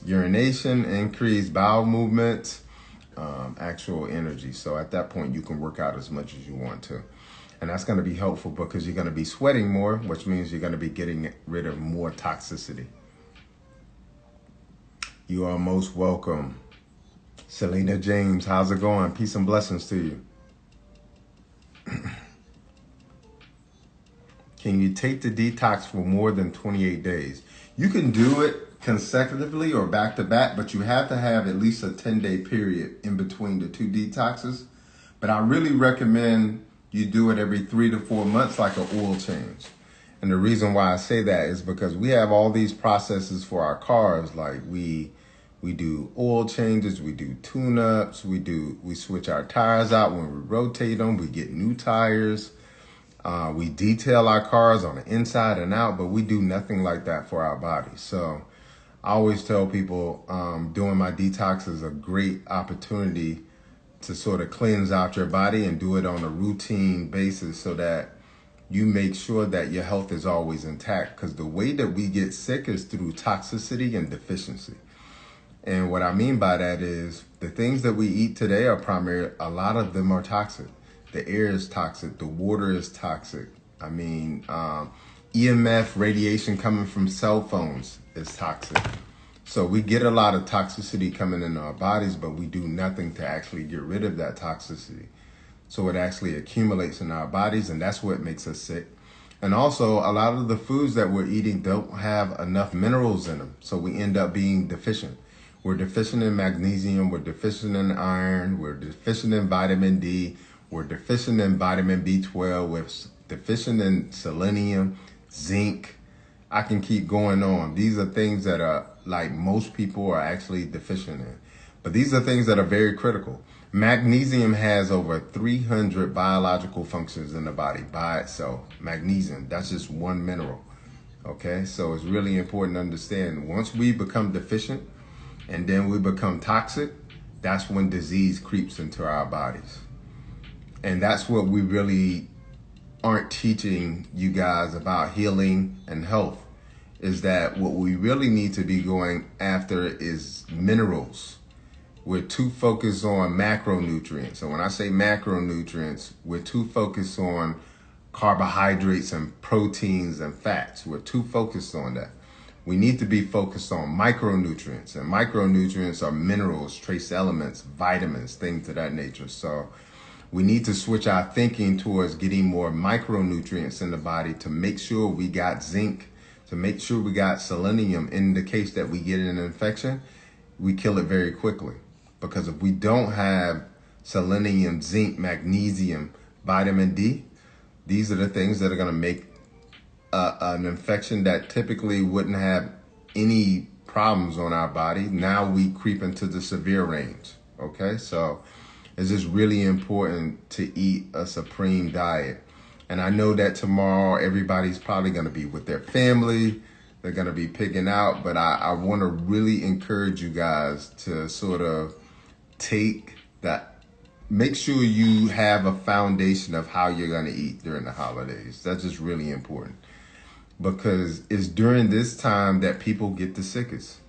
urination, increased bowel movements, actual energy. So at that point, you can work out as much as you want to. And that's going to be helpful because you're going to be sweating more, which means you're going to be getting rid of more toxicity. You are most welcome. Selena James, how's it going? Peace and blessings to you. Can you take the detox for more than 28 days? You can do it consecutively or back to back, but you have to have at least a 10-day period in between the two detoxes. But I really recommend you do it every 3 to 4 months, like an oil change. And the reason why I say that is because we have all these processes for our cars. Like we do oil changes, we do tune-ups, we switch our tires out when we rotate them, we get new tires. We detail our cars on the inside and out, but we do nothing like that for our bodies. So I always tell people doing my detox is a great opportunity to sort of cleanse out your body and do it on a routine basis so that you make sure that your health is always intact. Because the way that we get sick is through toxicity and deficiency. And what I mean by that is the things that we eat today are a lot of them are toxic. The air is toxic. The water is toxic. I mean, EMF radiation coming from cell phones is toxic. So we get a lot of toxicity coming into our bodies, but we do nothing to actually get rid of that toxicity. So it actually accumulates in our bodies, and that's what makes us sick. And also, a lot of the foods that we're eating don't have enough minerals in them, so we end up being deficient. We're deficient in magnesium, we're deficient in iron, we're deficient in vitamin D, we're deficient in vitamin B12, we're deficient in selenium, zinc. I can keep going on. These are things that are like most people are actually deficient in. But these are things that are very critical. Magnesium has over 300 biological functions in the body by itself. Magnesium, that's just one mineral. Okay, so it's really important to understand once we become deficient and then we become toxic, that's when disease creeps into our bodies. And that's what we really aren't teaching you guys about healing and health, is that what we really need to be going after is minerals. We're too focused on macronutrients. And when I say macronutrients, we're too focused on carbohydrates and proteins and fats. We're too focused on that. We need to be focused on micronutrients. And micronutrients are minerals, trace elements, vitamins, things of that nature. So we need to switch our thinking towards getting more micronutrients in the body to make sure we got zinc, to make sure we got selenium. In the case that we get an infection, we kill it very quickly. Because if we don't have selenium, zinc, magnesium, vitamin D, these are the things that are going to make an infection that typically wouldn't have any problems on our body. Now we creep into the severe range. Okay, so it's just really important to eat a supreme diet. And I know that tomorrow everybody's probably going to be with their family. They're going to be picking out. But I want to really encourage you guys to sort of take that. Make sure you have a foundation of how you're going to eat during the holidays. That's just really important. Because it's during this time that people get the sickest.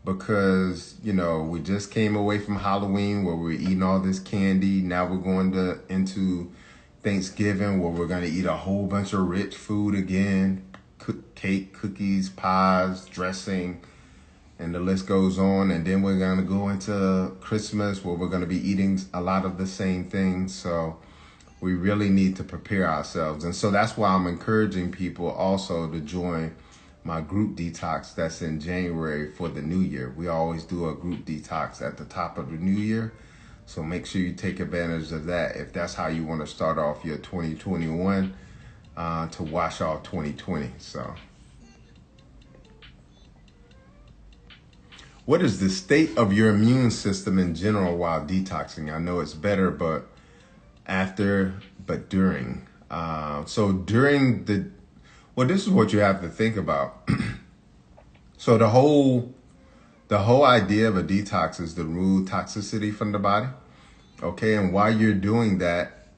Because, you know, we just came away from Halloween where we're eating all this candy. Now we're going into Thanksgiving where we're going to eat a whole bunch of rich food again. Cake, cookies, pies, dressing, and the list goes on. And then we're going to go into Christmas where we're going to be eating a lot of the same things. So we really need to prepare ourselves. And so that's why I'm encouraging people also to join my group detox that's in January for the new year. We always do a group detox at the top of the new year. So make sure you take advantage of that if that's how you want to start off your 2021 to wash off 2020. So what is the state of your immune system in general while detoxing? I know it's better, but during. So during well, this is what you have to think about. So the whole idea of a detox is to remove toxicity from the body. Okay, and while you're doing that,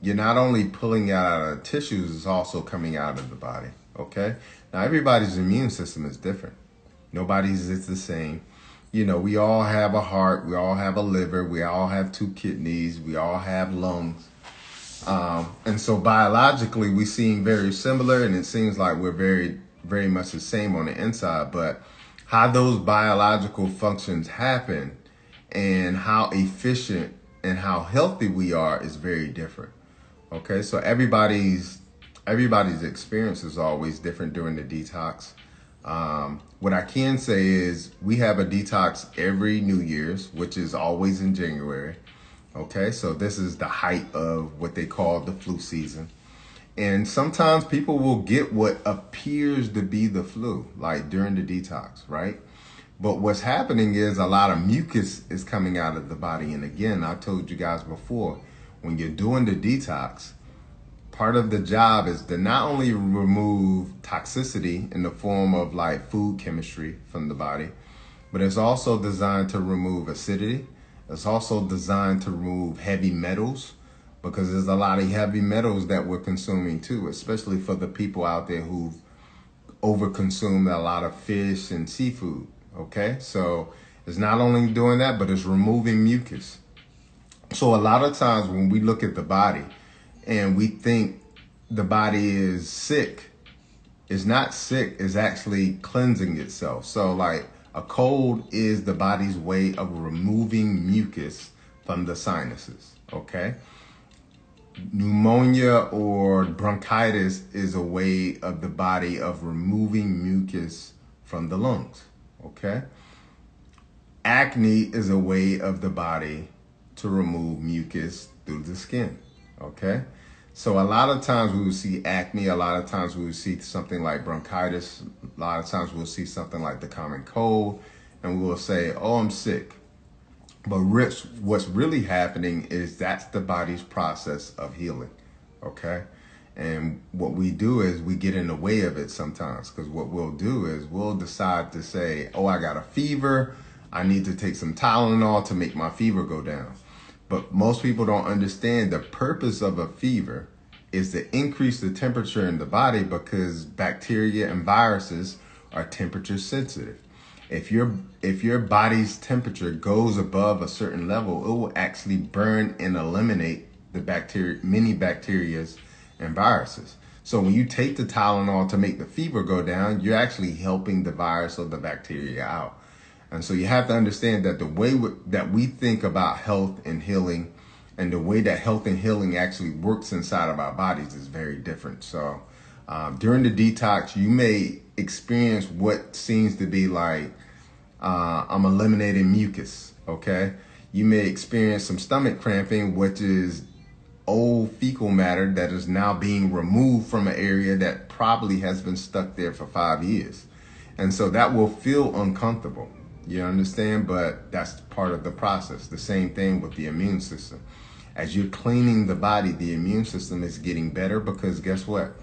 you're not only pulling it out of the tissues, it's also coming out of the body. Okay, now everybody's immune system is different. Nobody's is the same. You know, we all have a heart, we all have a liver, we all have 2 kidneys, we all have lungs. And so biologically we seem very similar, and it seems like we're very much the same on the inside, but how those biological functions happen and how efficient and how healthy we are is very different. Okay, so everybody's experience is always different during the detox. What I can say is we have a detox every New Year's, which is always in January. Okay, so this is the height of what they call the flu season. And sometimes people will get what appears to be the flu, like during the detox, right? But what's happening is a lot of mucus is coming out of the body. And again, I told you guys before, when you're doing the detox, part of the job is to not only remove toxicity in the form of like food chemistry from the body, but it's also designed to remove acidity. It's also designed to remove heavy metals, because there's a lot of heavy metals that we're consuming too, especially for the people out there who've overconsumed a lot of fish and seafood. Okay, so it's not only doing that, but it's removing mucus. So a lot of times when we look at the body and we think the body is sick, it's not sick, it's actually cleansing itself. So like a cold is the body's way of removing mucus from the sinuses, okay? Pneumonia or bronchitis is a way of the body of removing mucus from the lungs, okay? Acne is a way of the body to remove mucus through the skin, okay? So a lot of times we will see acne, a lot of times we will see something like bronchitis, a lot of times we'll see something like the common cold, and we will say, oh, I'm sick. But what's really happening is that's the body's process of healing, okay? And what we do is we get in the way of it sometimes, because what we'll do is we'll decide to say, oh, I got a fever, I need to take some Tylenol to make my fever go down. But most people don't understand the purpose of a fever is to increase the temperature in the body, because bacteria and viruses are temperature sensitive. If your body's temperature goes above a certain level, it will actually burn and eliminate the bacteria, many bacteria and viruses. So when you take the Tylenol to make the fever go down, you're actually helping the virus or the bacteria out. And so you have to understand that the way that we think about health and healing, and the way that health and healing actually works inside of our bodies is very different. So during the detox, you may experience what seems to be like, I'm eliminating mucus, okay? You may experience some stomach cramping, which is old fecal matter that is now being removed from an area that probably has been stuck there for 5 years. And so that will feel uncomfortable, you understand? But that's part of the process. The same thing with the immune system. As you're cleaning the body, the immune system is getting better, because guess what?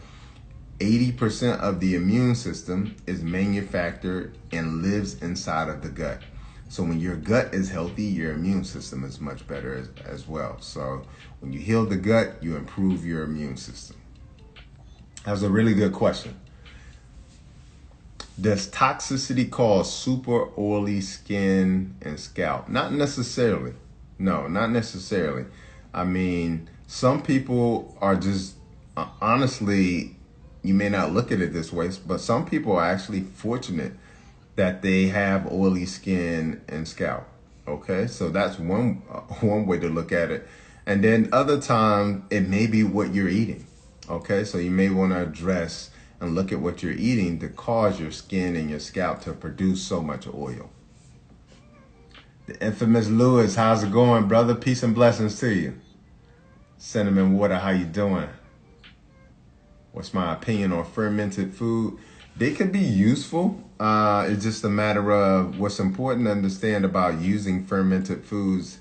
80% of the immune system is manufactured and lives inside of the gut. So when your gut is healthy, your immune system is much better as well. So when you heal the gut, you improve your immune system. That's a really good question. Does toxicity cause super oily skin and scalp? Not necessarily. No, not necessarily. I mean, some people are just, honestly, you may not look at it this way, but some people are actually fortunate that they have oily skin and scalp. Okay, so that's one way to look at it. And then other times it may be what you're eating. Okay, so you may want to address and look at what you're eating to cause your skin and your scalp to produce so much oil. The infamous Lewis, how's it going, brother? Peace and blessings to you. Cinnamon Water, how you doing? What's my opinion on fermented food? They can be useful. It's just a matter of what's important to understand about using fermented foods.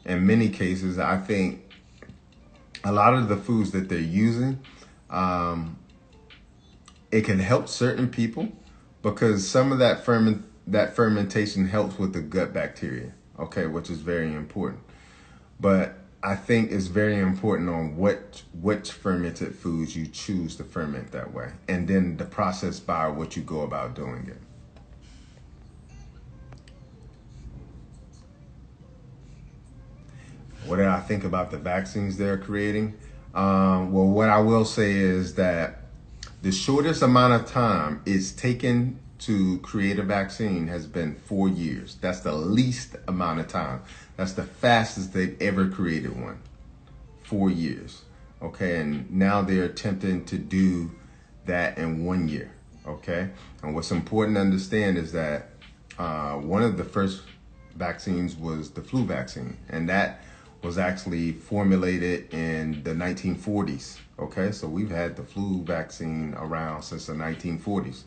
In many cases, I think a lot of the foods that they're using, it can help certain people, because some of that fermentation helps with the gut bacteria, okay, which is very important. But I think it's very important on which fermented foods you choose to ferment that way, and then the process by which you go about doing it. What did I think about the vaccines they're creating? Well, what I will say is that the shortest amount of time it's taken to create a vaccine has been 4 years. That's the least amount of time. That's the fastest they've ever created one. 4 years. Okay, and now they're attempting to do that in 1 year. Okay, and what's important to understand is that one of the first vaccines was the flu vaccine, and that was actually formulated in the 1940s. Okay, so we've had the flu vaccine around since the 1940s.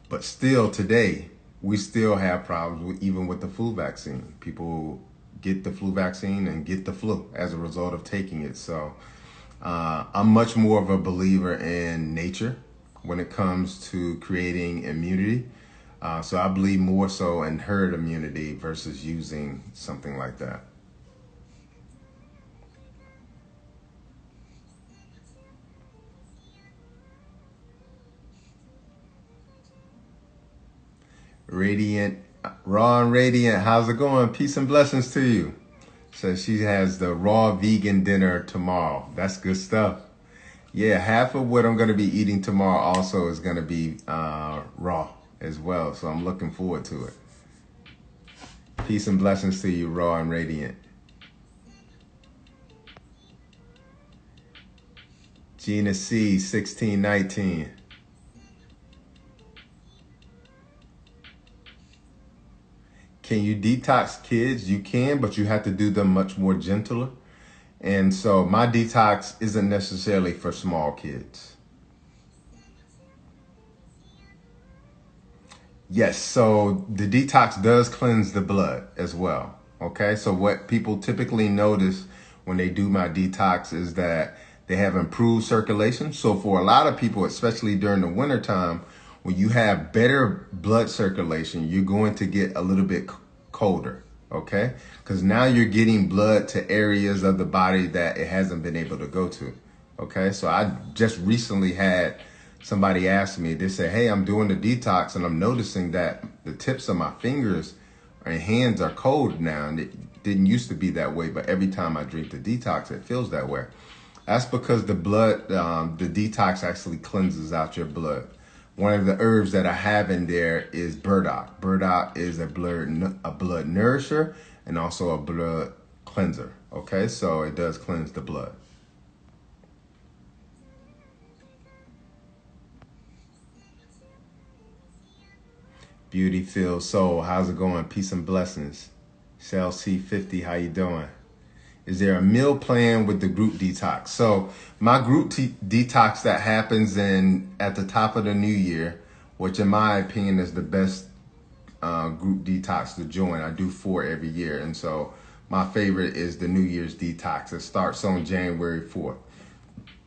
But still today, we still have problems even with the flu vaccine. People get the flu vaccine and get the flu as a result of taking it. So I'm much more of a believer in nature when it comes to creating immunity. So I believe more so in herd immunity versus using something like that. Radiant, Raw and Radiant, how's it going? Peace and blessings to you. So she has the raw vegan dinner tomorrow. That's good stuff. Yeah, half of what I'm going to be eating tomorrow also is going to be raw as well. So I'm looking forward to it. Peace and blessings to you, Raw and Radiant. Gina C, 1619. Can you detox kids? You can, but you have to do them much more gentler. And so my detox isn't necessarily for small kids. Yes, so the detox does cleanse the blood as well. Okay, so what people typically notice when they do my detox is that they have improved circulation. So for a lot of people, especially during the winter time, when you have better blood circulation, you're going to get a little bit colder, okay? Because now you're getting blood to areas of the body that it hasn't been able to go to, okay? So I just recently had somebody ask me, they said, hey, I'm doing the detox and I'm noticing that the tips of my fingers and hands are cold now, and it didn't used to be that way, but every time I drink the detox, it feels that way. That's because the blood, the detox actually cleanses out your blood. One of the herbs that I have in there is burdock. Burdock is a blood nourisher and also a blood cleanser. Okay, so it does cleanse the blood. Beauty Filled Soul, how's it going? Peace and blessings. Cell C50, how you doing? Is there a meal plan with the group detox? So my group detox that happens at the top of the new year, which in my opinion is the best group detox to join. I do 4 every year. And so my favorite is the New Year's detox. It starts on January 4th.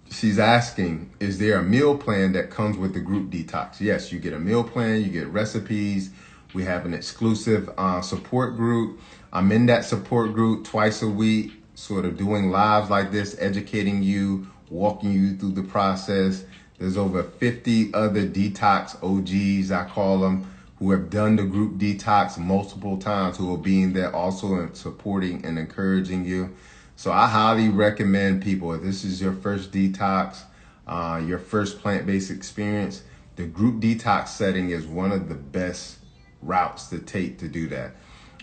She's asking, is there a meal plan that comes with the group detox? Yes, you get a meal plan, you get recipes. We have an exclusive support group. I'm in that support group twice a week, sort of doing lives like this, educating you, walking you through the process. There's over 50 other detox OGs, I call them, who have done the group detox multiple times, who will be in there also and supporting and encouraging you. So I highly recommend people, if this is your first detox, your first plant-based experience, the group detox setting is one of the best routes to take to do that.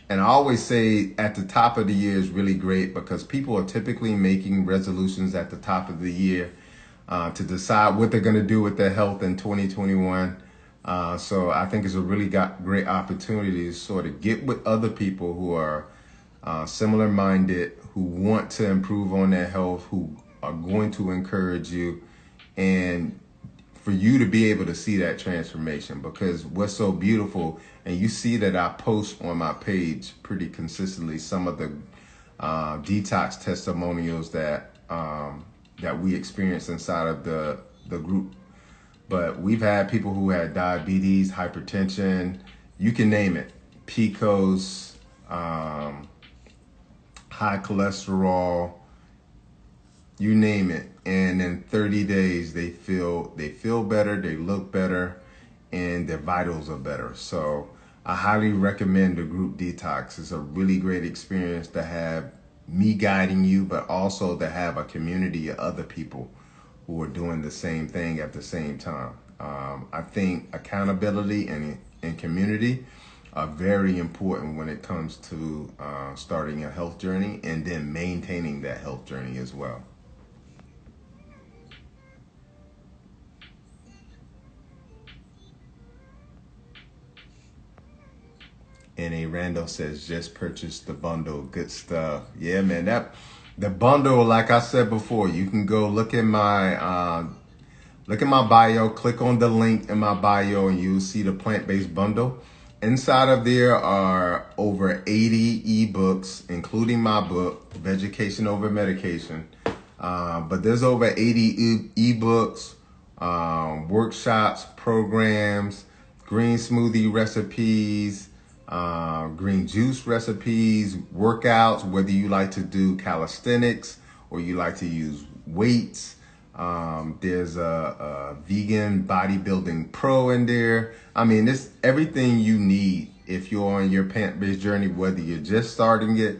And I always say at the top of the year is really great because people are typically making resolutions at the top of the year to decide what they're going to do with their health in 2021. So I think it's a really great opportunity to sort of get with other people who are similar minded, who want to improve on their health, who are going to encourage you, and for you to be able to see that transformation. Because what's so beautiful, and you see that I post on my page pretty consistently some of the detox testimonials that we experience inside of the group. But we've had people who had diabetes, hypertension, you can name it, PCOS, high cholesterol, you name it. And in 30 days, they feel better, they look better, and their vitals are better. So I highly recommend the group detox. It's a really great experience to have me guiding you, but also to have a community of other people who are doing the same thing at the same time. I think accountability and community are very important when it comes to starting a health journey and then maintaining that health journey as well. And a Randall says, just purchase the bundle. Good stuff. Yeah, man. The bundle, like I said before, you can go look at my bio, click on the link in my bio, and you'll see the plant-based bundle. Inside of there are over 80 ebooks, including my book, Vegucation over Medication. But there's over 80 ebooks, workshops, programs, green smoothie recipes, green juice recipes, workouts, whether you like to do calisthenics or you like to use weights. There's a vegan bodybuilding pro in there. I mean, it's everything you need if you're on your plant-based journey, whether you're just starting it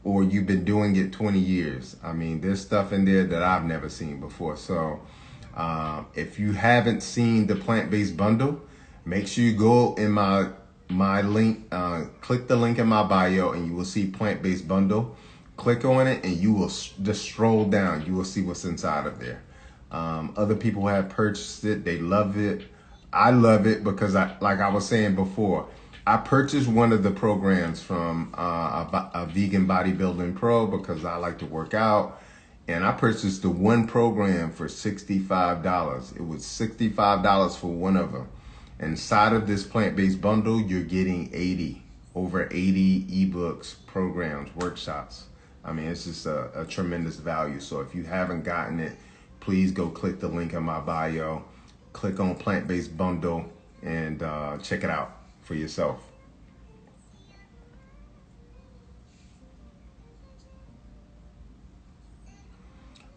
or you've been doing it 20 years. I mean, there's stuff in there that I've never seen before. So if you haven't seen the plant-based bundle, make sure you go in my link, click the link in my bio, and you will see plant-based bundle. Click on it and you will just stroll down. You will see what's inside of there. Other people have purchased it. They love it. I love it because like I was saying before, I purchased one of the programs from a vegan bodybuilding pro because I like to work out. And I purchased the one program for $65. It was $65 for one of them. Inside of this plant-based bundle, you're getting over 80 ebooks, programs, workshops. I mean, it's just a tremendous value. So if you haven't gotten it, please go click the link in my bio, click on plant-based bundle, and check it out for yourself.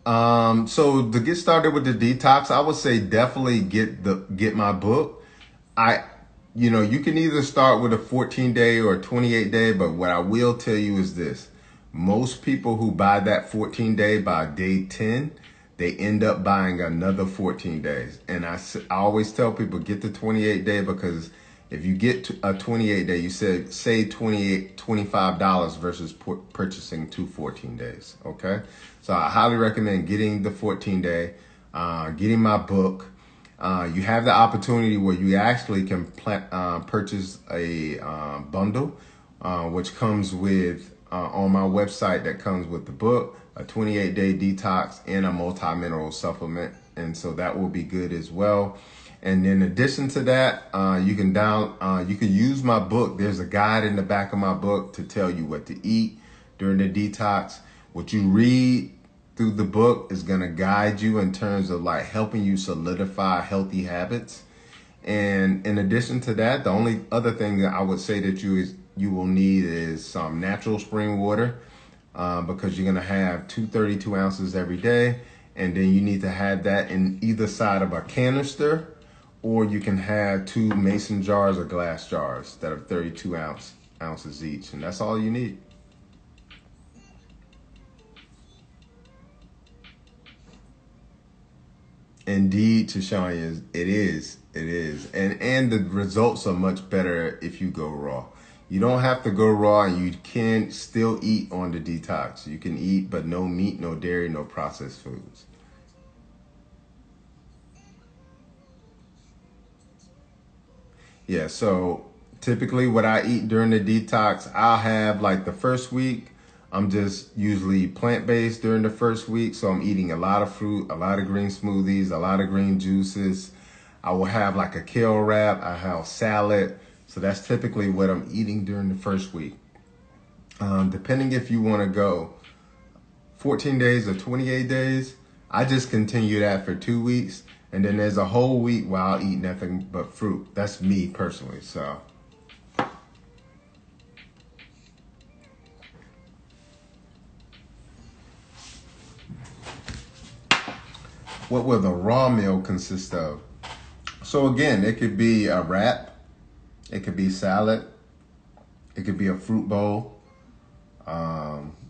So to get started with the detox, I would say definitely get my book. You can either start with a 14-day or a 28-day, but what I will tell you is this. Most people who buy that 14-day by day 10, they end up buying another 14 days. And I always tell people, get the 28-day because if you get a 28-day, you save $25 versus purchasing two 14 days, okay? So I highly recommend getting the 14-day, getting my book. You have the opportunity where you actually can purchase a bundle, which comes with, on my website, that comes with the book, a 28-day detox, and a multi-mineral supplement. And so that will be good as well. And in addition to that, you can use my book. There's a guide in the back of my book to tell you what to eat during the detox. What you read through the book is going to guide you in terms of like helping you solidify healthy habits. And in addition to that, the only other thing that I would say that you will need is some natural spring water, because you're going to have 232 ounces every day. And then you need to have that in either side of a canister, or you can have 2 mason jars or glass jars that are 32 ounces each. And that's all you need. Indeed, Tashanya, it is. And the results are much better if you go raw. You don't have to go raw, and you can still eat on the detox. You can eat, but no meat, no dairy, no processed foods. Yeah, so typically what I eat during the detox, I'll have like the first week, I'm just usually plant-based during the first week. So I'm eating a lot of fruit, a lot of green smoothies, a lot of green juices. I will have like a kale wrap, I have salad. So that's typically what I'm eating during the first week. Depending if you want to go 14 days or 28 days, I just continue that for 2 weeks. And then there's a whole week where I'll eat nothing but fruit. That's me personally, so. What will the raw meal consist of? So again, it could be a wrap, it could be salad, it could be a fruit bowl,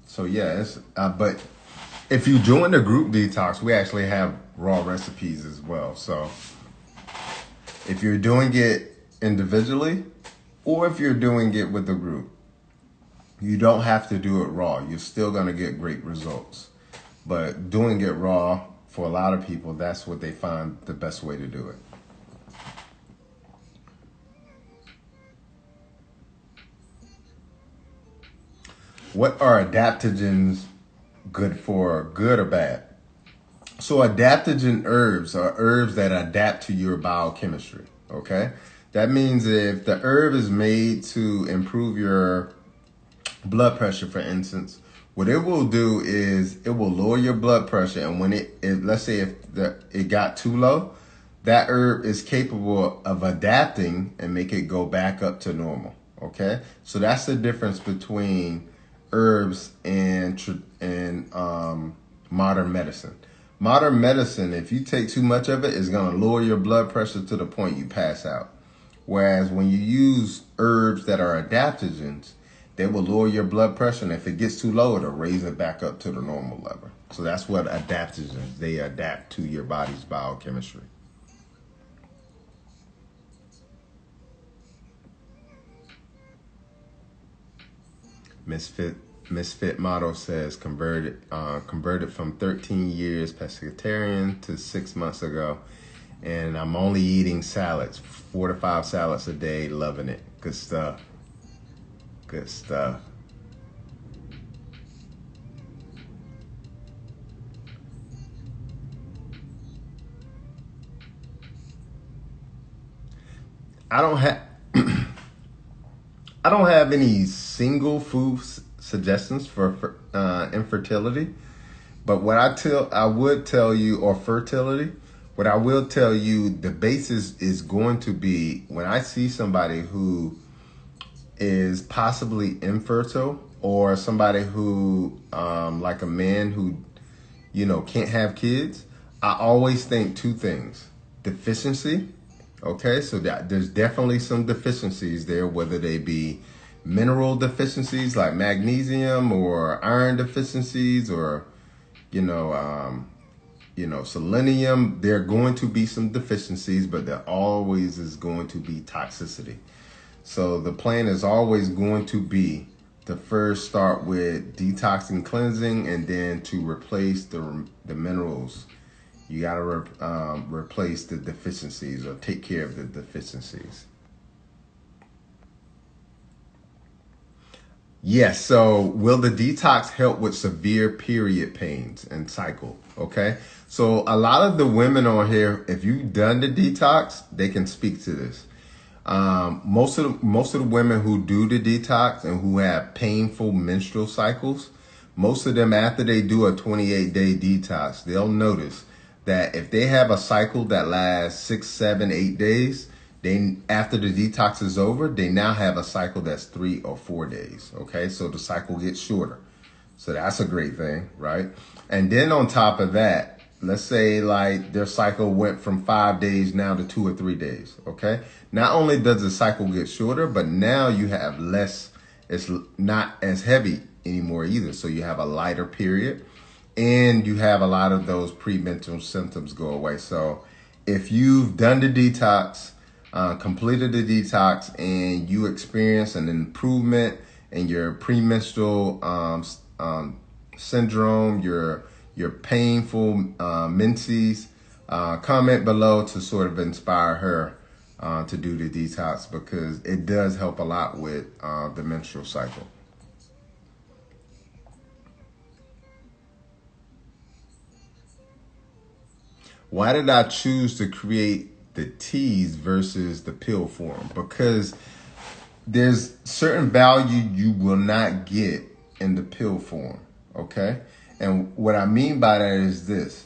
So yeah, but if you join the group detox, we actually have raw recipes as well. So if you're doing it individually or if you're doing it with the group, you don't have to do it raw. You're still going to get great results. But doing it raw, for a lot of people, that's what they find the best way to do it. What are adaptogens good for, good or bad? So adaptogen herbs are herbs that adapt to your biochemistry, okay? That means if the herb is made to improve your blood pressure, for instance, what it will do is it will lower your blood pressure. And when let's say if it got too low, that herb is capable of adapting and make it go back up to normal, okay? So that's the difference between herbs and modern medicine. Modern medicine, if you take too much of it, is going to lower your blood pressure to the point you pass out. Whereas when you use herbs that are adaptogens, they will lower your blood pressure, and if it gets too low, it'll raise it back up to the normal level. So that's what adaptogens, they adapt to your body's biochemistry. Misfit Model says converted from 13 years pescatarian to 6 months ago, and I'm only eating salads, 4 to 5 salads a day, loving it. Good stuff. Good stuff. I don't have I don't have any single food suggestions for infertility, but what I would tell you, or fertility, what I will tell you, the basis is going to be when I see somebody who is possibly infertile, or somebody who, like a man who, can't have kids, I always think two things: deficiency. Okay, so there's definitely some deficiencies there, whether they be mineral deficiencies like magnesium, or iron deficiencies, or selenium. There are going to be some deficiencies, but there always is going to be toxicity. So the plan is always going to be to first start with detoxing, cleansing, and then to replace the minerals. You got to replace the deficiencies, or take care of the deficiencies. Yes, so will the detox help with severe period pains and cycle? Okay, so a lot of the women on here, if you've done the detox, they can speak to this. Most of the women who do the detox and who have painful menstrual cycles, most of them, after they do a 28-day detox, they'll notice that if they have a cycle that lasts 6, 7, 8 days, they, after the detox is over, they now have a cycle that's 3 or 4 days. Okay, so the cycle gets shorter. So that's a great thing, right? And then on top of that, let's say like their cycle went from 5 days now to 2 or 3 days. Okay, not only does the cycle get shorter, but now you have less. It's not as heavy anymore either. So you have a lighter period, and you have a lot of those premenstrual symptoms go away. So if you've done the detox, completed the detox, and you experience an improvement in your premenstrual syndrome, your painful menses, comment below to sort of inspire her to do the detox, because it does help a lot with the menstrual cycle. Why did I choose to create the teas versus the pill form? Because there's certain value you will not get in the pill form, okay? And what I mean by that is this.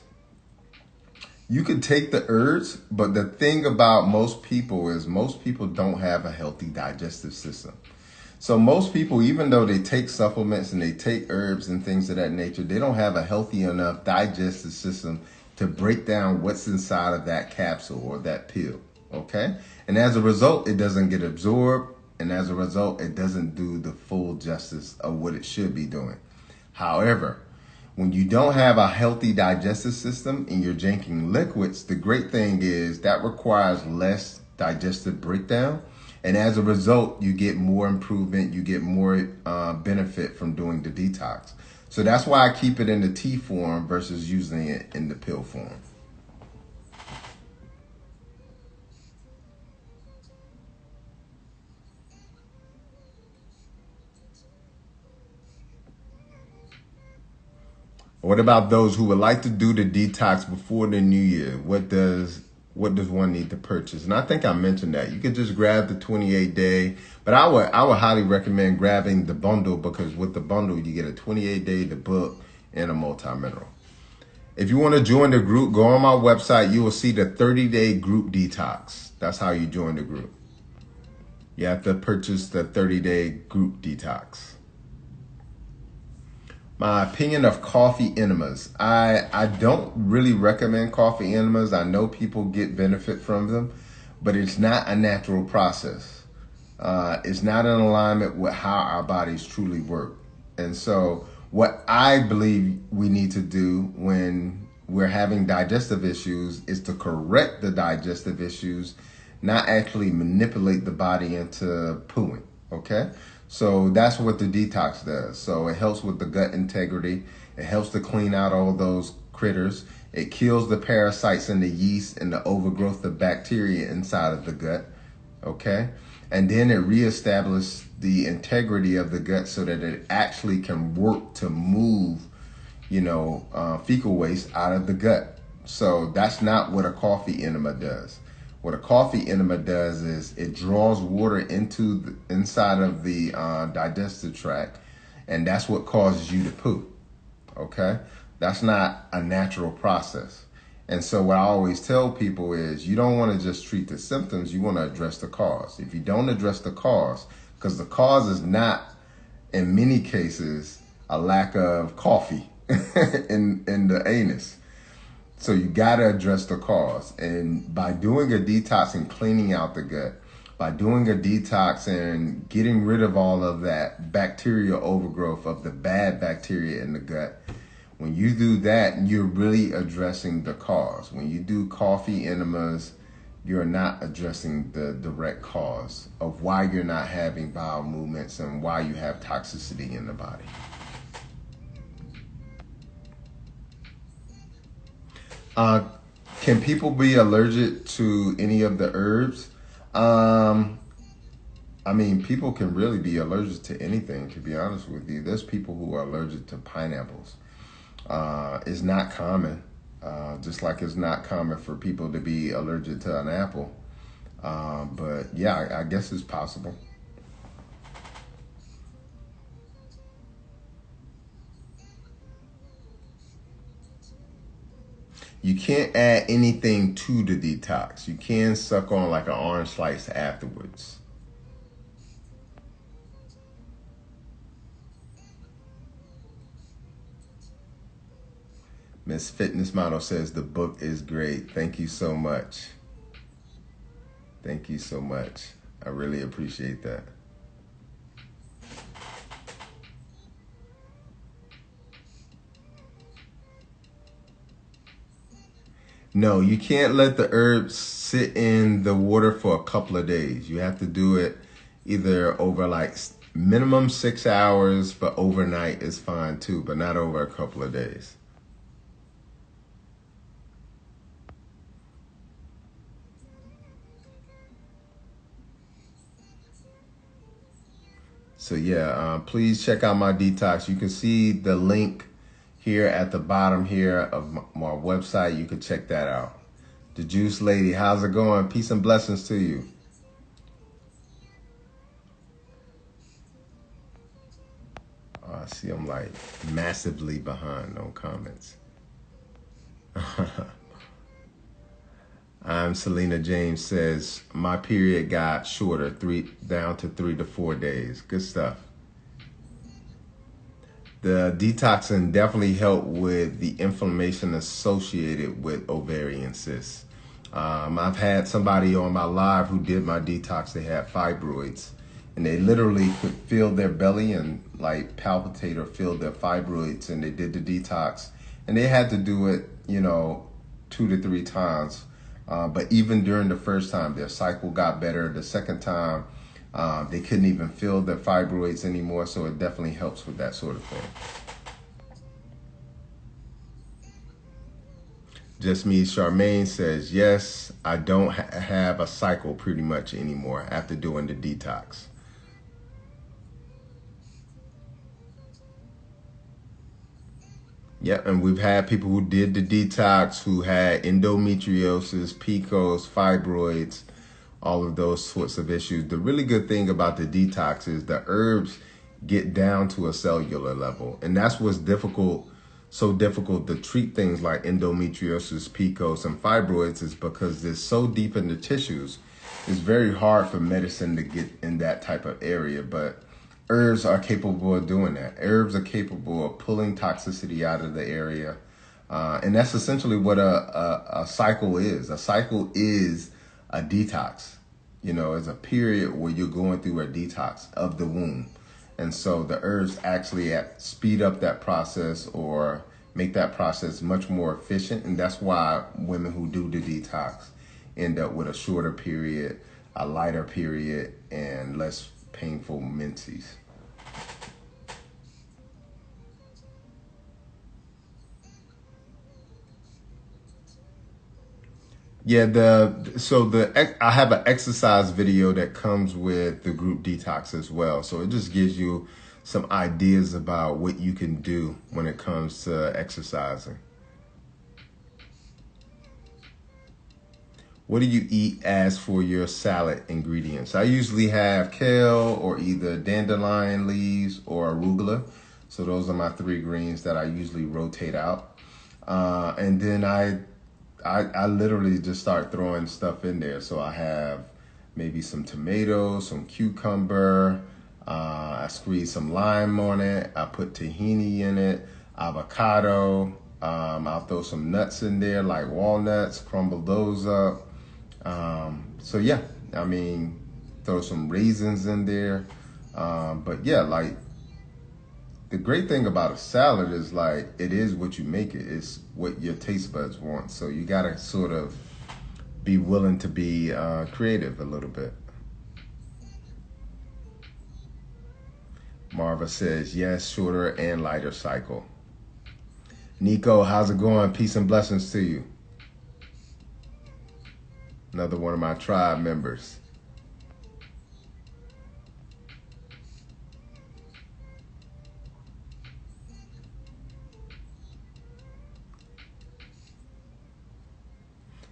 You could take the herbs, but the thing about most people is most people don't have a healthy digestive system. So most people, even though they take supplements and they take herbs and things of that nature, they don't have a healthy enough digestive system to break down what's inside of that capsule or that pill, okay? And as a result, it doesn't get absorbed, and as a result, it doesn't do the full justice of what it should be doing. However, when you don't have a healthy digestive system and you're drinking liquids, the great thing is that requires less digestive breakdown. And as a result, you get more improvement, you get more benefit from doing the detox. So that's why I keep it in the tea form versus using it in the pill form. What about those who would like to do the detox before the new year? What does one need to purchase? And I think I mentioned that. You could just grab the 28-day, but I would highly recommend grabbing the bundle, because with the bundle you get a 28-day, the book, and a multi-mineral. If you want to join the group, go on my website. You will see the 30-day group detox. That's how you join the group. You have to purchase the 30-day group detox. My opinion of coffee enemas. I don't really recommend coffee enemas. I know people get benefit from them, but it's not a natural process. It's not in alignment with how our bodies truly work. And so what I believe we need to do when we're having digestive issues is to correct the digestive issues, not actually manipulate the body into pooing, okay? So that's what the detox does. So it helps with the gut integrity. It helps to clean out all those critters. It kills the parasites and the yeast and the overgrowth of bacteria inside of the gut, okay? And then it reestablishes the integrity of the gut so that it actually can work to move, fecal waste out of the gut. So that's not what a coffee enema does. What a coffee enema does is it draws water into the inside of the digestive tract, and that's what causes you to poo, okay? That's not a natural process. And so what I always tell people is you don't want to just treat the symptoms, you want to address the cause. If you don't address the cause, because the cause is not, in many cases, a lack of coffee in the anus. So you got to address the cause. And by doing a detox and cleaning out the gut, by doing a detox and getting rid of all of that bacterial overgrowth of the bad bacteria in the gut, when you do that, you're really addressing the cause. When you do coffee enemas, you're not addressing the direct cause of why you're not having bowel movements and why you have toxicity in the body. Can people be allergic to any of the herbs? People can really be allergic to anything, to be honest with you. There's people who are allergic to pineapples. It's not common, just like it's not common for people to be allergic to an apple. But yeah, I guess it's possible. You can't add anything to the detox. You can suck on like an orange slice afterwards. Miss Fitness Model says the book is great. Thank you so much. Thank you so much. I really appreciate that. No, you can't let the herbs sit in the water for a couple of days. You have to do it either over like minimum 6 hours, but overnight is fine too, but not over a couple of days. So yeah, please check out my detox. You can see the link here at the bottom here of my website. You can check that out. The Juice Lady, how's it going? Peace and blessings to you. I see I'm like massively behind on comments. Selena James says, my period got shorter, down to 3 to 4 days. Good stuff. The detoxing definitely helped with the inflammation associated with ovarian cysts. I've had somebody on my live who did my detox. They had fibroids, and they literally could feel their belly and like palpitate or feel their fibroids, and they did the detox, and they had to do it, 2 to 3 times. But even during the first time, their cycle got better. The second time, they couldn't even feel their fibroids anymore. So it definitely helps with that sort of thing. Just Me Charmaine says, yes, I don't have a cycle pretty much anymore after doing the detox. Yep, and we've had people who did the detox who had endometriosis, PCOS, fibroids, all of those sorts of issues. The really good thing about the detox is the herbs get down to a cellular level. And that's what's so difficult to treat things like endometriosis, PCOS, and fibroids, is because they're so deep in the tissues. It's very hard for medicine to get in that type of area, but herbs are capable of doing that. Herbs are capable of pulling toxicity out of the area. And that's essentially what a cycle is. A cycle is a detox. It's a period where you're going through a detox of the womb. And so the herbs actually speed up that process or make that process much more efficient. And that's why women who do the detox end up with a shorter period, a lighter period, and less painful menses. Yeah, I have an exercise video that comes with the group detox as well. So it just gives you some ideas about what you can do when it comes to exercising. What do you eat as for your salad ingredients? I usually have kale or either dandelion leaves or arugula. So those are my 3 greens that I usually rotate out. And then I literally just start throwing stuff in there. So I have maybe some tomatoes, some cucumber. I squeeze some lime on it. I put tahini in it, avocado. I'll throw some nuts in there like walnuts, crumble those up. So yeah, throw some raisins in there. But yeah, like the great thing about a salad is like, it is what you make it. It's what your taste buds want. So you gotta sort of be willing to be creative a little bit. Marva says, yes, shorter and lighter cycle. Nico, how's it going? Peace and blessings to you. Another one of my tribe members.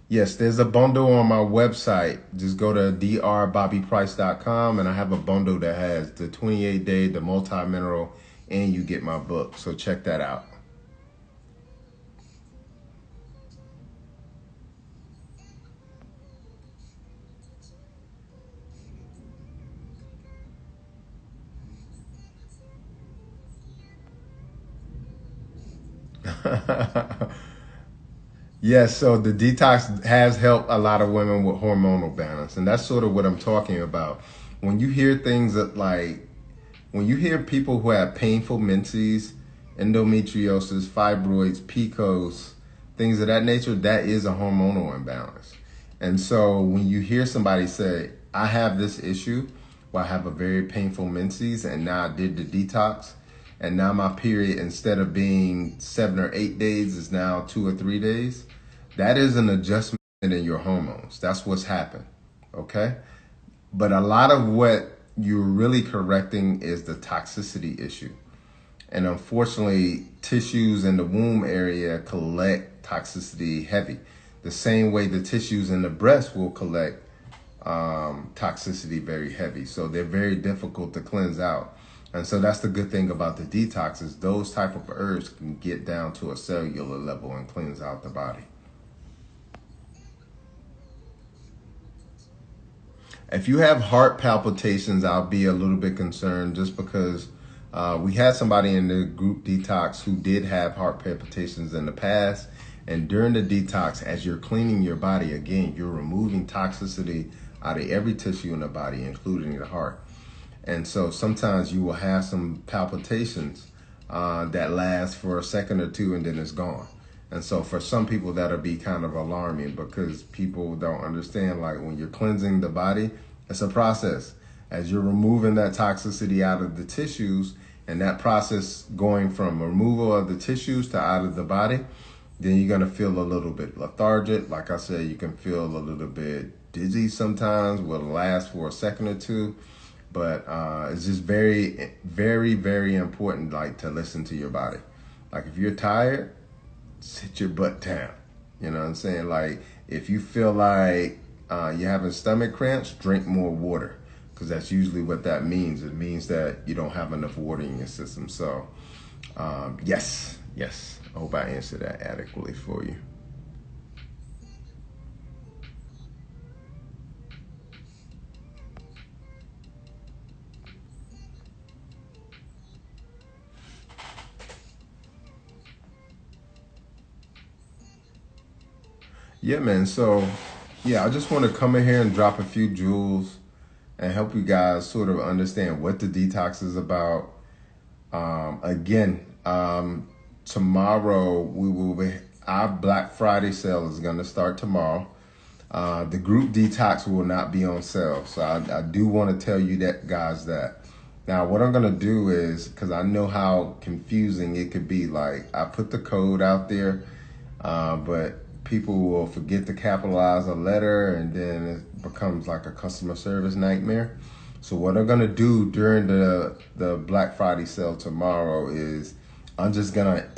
Yes, there's a bundle on my website. Just go to drbobbyprice.com and I have a bundle that has the 28-day, the multi-mineral, and you get my book. So check that out. Yes, so the detox has helped a lot of women with hormonal balance. And that's sort of what I'm talking about. When you hear things that when you hear people who have painful menses, endometriosis, fibroids, PCOS, things of that nature, that is a hormonal imbalance. And so when you hear somebody say, I have this issue where I have a very painful menses and now I did the detox, and now my period, instead of being 7 or 8 days, is now 2 or 3 days. That is an adjustment in your hormones. That's what's happened, okay? But a lot of what you're really correcting is the toxicity issue. And unfortunately, tissues in the womb area collect toxicity heavy. The same way the tissues in the breast will collect toxicity very heavy. So they're very difficult to cleanse out. And so that's the good thing about the detox, is those type of herbs can get down to a cellular level and cleanse out the body. If you have heart palpitations, I'll be a little bit concerned, just because we had somebody in the group detox who did have heart palpitations in the past. And during the detox, as you're cleaning your body, again, you're removing toxicity out of every tissue in the body, including the heart. And so sometimes you will have some palpitations that last for a second or two and then it's gone. And so for some people that'll be kind of alarming because people don't understand, like when you're cleansing the body, it's a process. As you're removing that toxicity out of the tissues, and that process going from removal of the tissues to out of the body, then you're gonna feel a little bit lethargic. Like I said, you can feel a little bit dizzy sometimes, will last for a second or two. But it's just very, very, very important, like, to listen to your body. Like if you're tired, sit your butt down. You know what I'm saying? Like if you feel like you're having stomach cramps, drink more water, because that's usually what that means. It means that you don't have enough water in your system. So yes, I hope I answered that adequately for you. Yeah, man. So yeah, I just want to come in here and drop a few jewels and help you guys sort of understand what the detox is about. Tomorrow we will be, our Black Friday sale is going to start tomorrow. The group detox will not be on sale. So I do want to tell you that, guys, that. Now, what I'm going to do is, because I know how confusing it could be, like I put the code out there, but people will forget to capitalize a letter and then it becomes like a customer service nightmare. So what I'm gonna do during the Black Friday sale tomorrow is I'm just gonna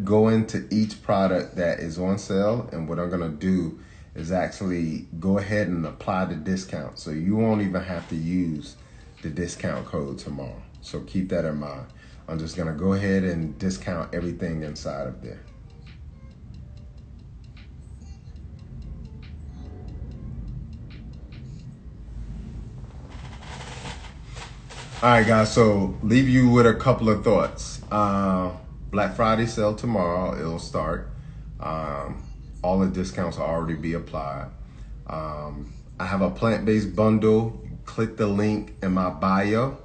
go into each product that is on sale, and what I'm gonna do is actually go ahead and apply the discount. So you won't even have to use the discount code tomorrow. So keep that in mind. I'm just gonna go ahead and discount everything inside of there. All right, guys, so leave you with a couple of thoughts. Black Friday sale tomorrow, it'll start. All the discounts will already be applied. I have a plant-based bundle. Click the link in my bio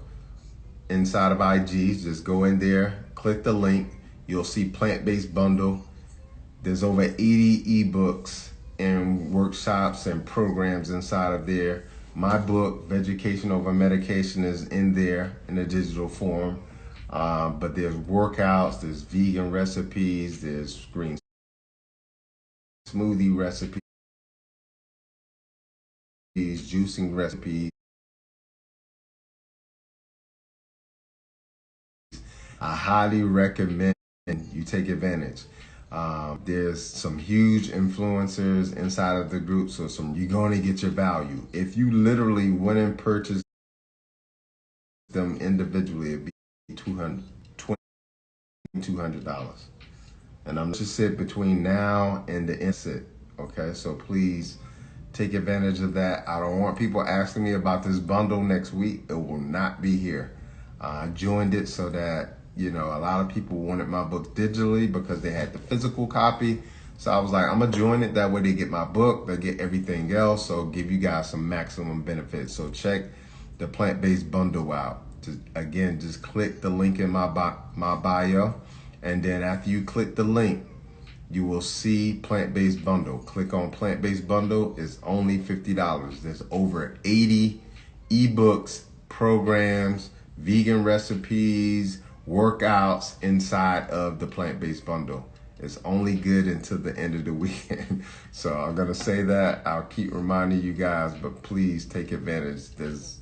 inside of IG. Just go in there, click the link. You'll see plant-based bundle. There's over 80 ebooks and workshops and programs inside of there. My book, Vegucation Over Medication, is in there in a digital form. But there's workouts, there's vegan recipes, there's green smoothie recipes, juicing recipes. I highly recommend you take advantage. There's some huge influencers inside of the group, so you're going to get your value. If you literally went and purchased them individually, it'd be $200. And I'm just sit between now and the exit. Okay, so please take advantage of that. I don't want people asking me about this bundle next week. It will not be here. I joined it so that, you know, a lot of people wanted my book digitally because they had the physical copy. So I was like, I'm gonna join it. That way they get my book, they get everything else. So give you guys some maximum benefits. So check the plant-based bundle out. Again, just click the link in my bio. And then after you click the link, you will see plant-based bundle. Click on plant-based bundle. It's only $50. There's over 80 ebooks, programs, vegan recipes, workouts inside of the plant-based bundle. It's only good until the end of the weekend. So I'm gonna say that. I'll keep reminding you guys, but please take advantage. There's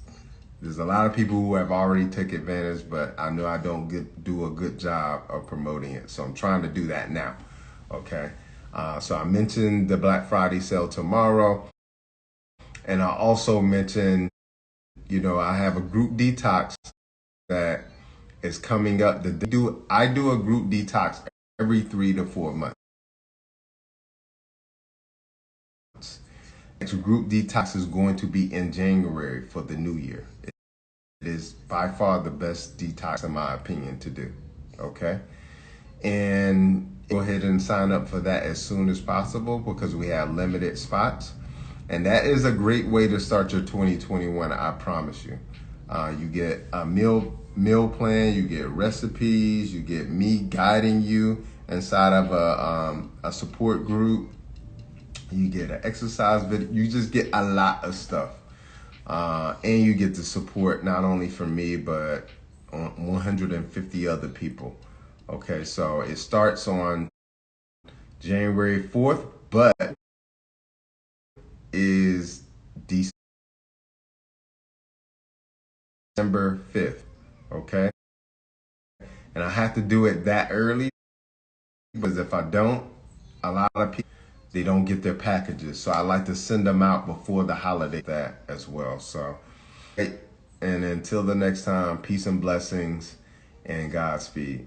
a lot of people who have already taken advantage, but I know I don't do a good job of promoting it. So I'm trying to do that now, okay? So I mentioned the Black Friday sale tomorrow. And I also mentioned, you know, I have a group detox that is coming up. I do a group detox every 3 to 4 months. Next group detox is going to be in January for the new year. It is by far the best detox, in my opinion, to do, okay? And go ahead and sign up for that as soon as possible because we have limited spots. And that is a great way to start your 2021, I promise you. You get a meal plan, you get recipes, you get me guiding you inside of a support group. You get an exercise video. You just get a lot of stuff. And you get the support not only from me, but 150 other people. Okay, so it starts on January 4th, but is December 5th. Okay, and I have to do it that early because if I don't, a lot of people, they don't get their packages. So I like to send them out before the holiday that as well. So, and until the next time, peace and blessings and Godspeed.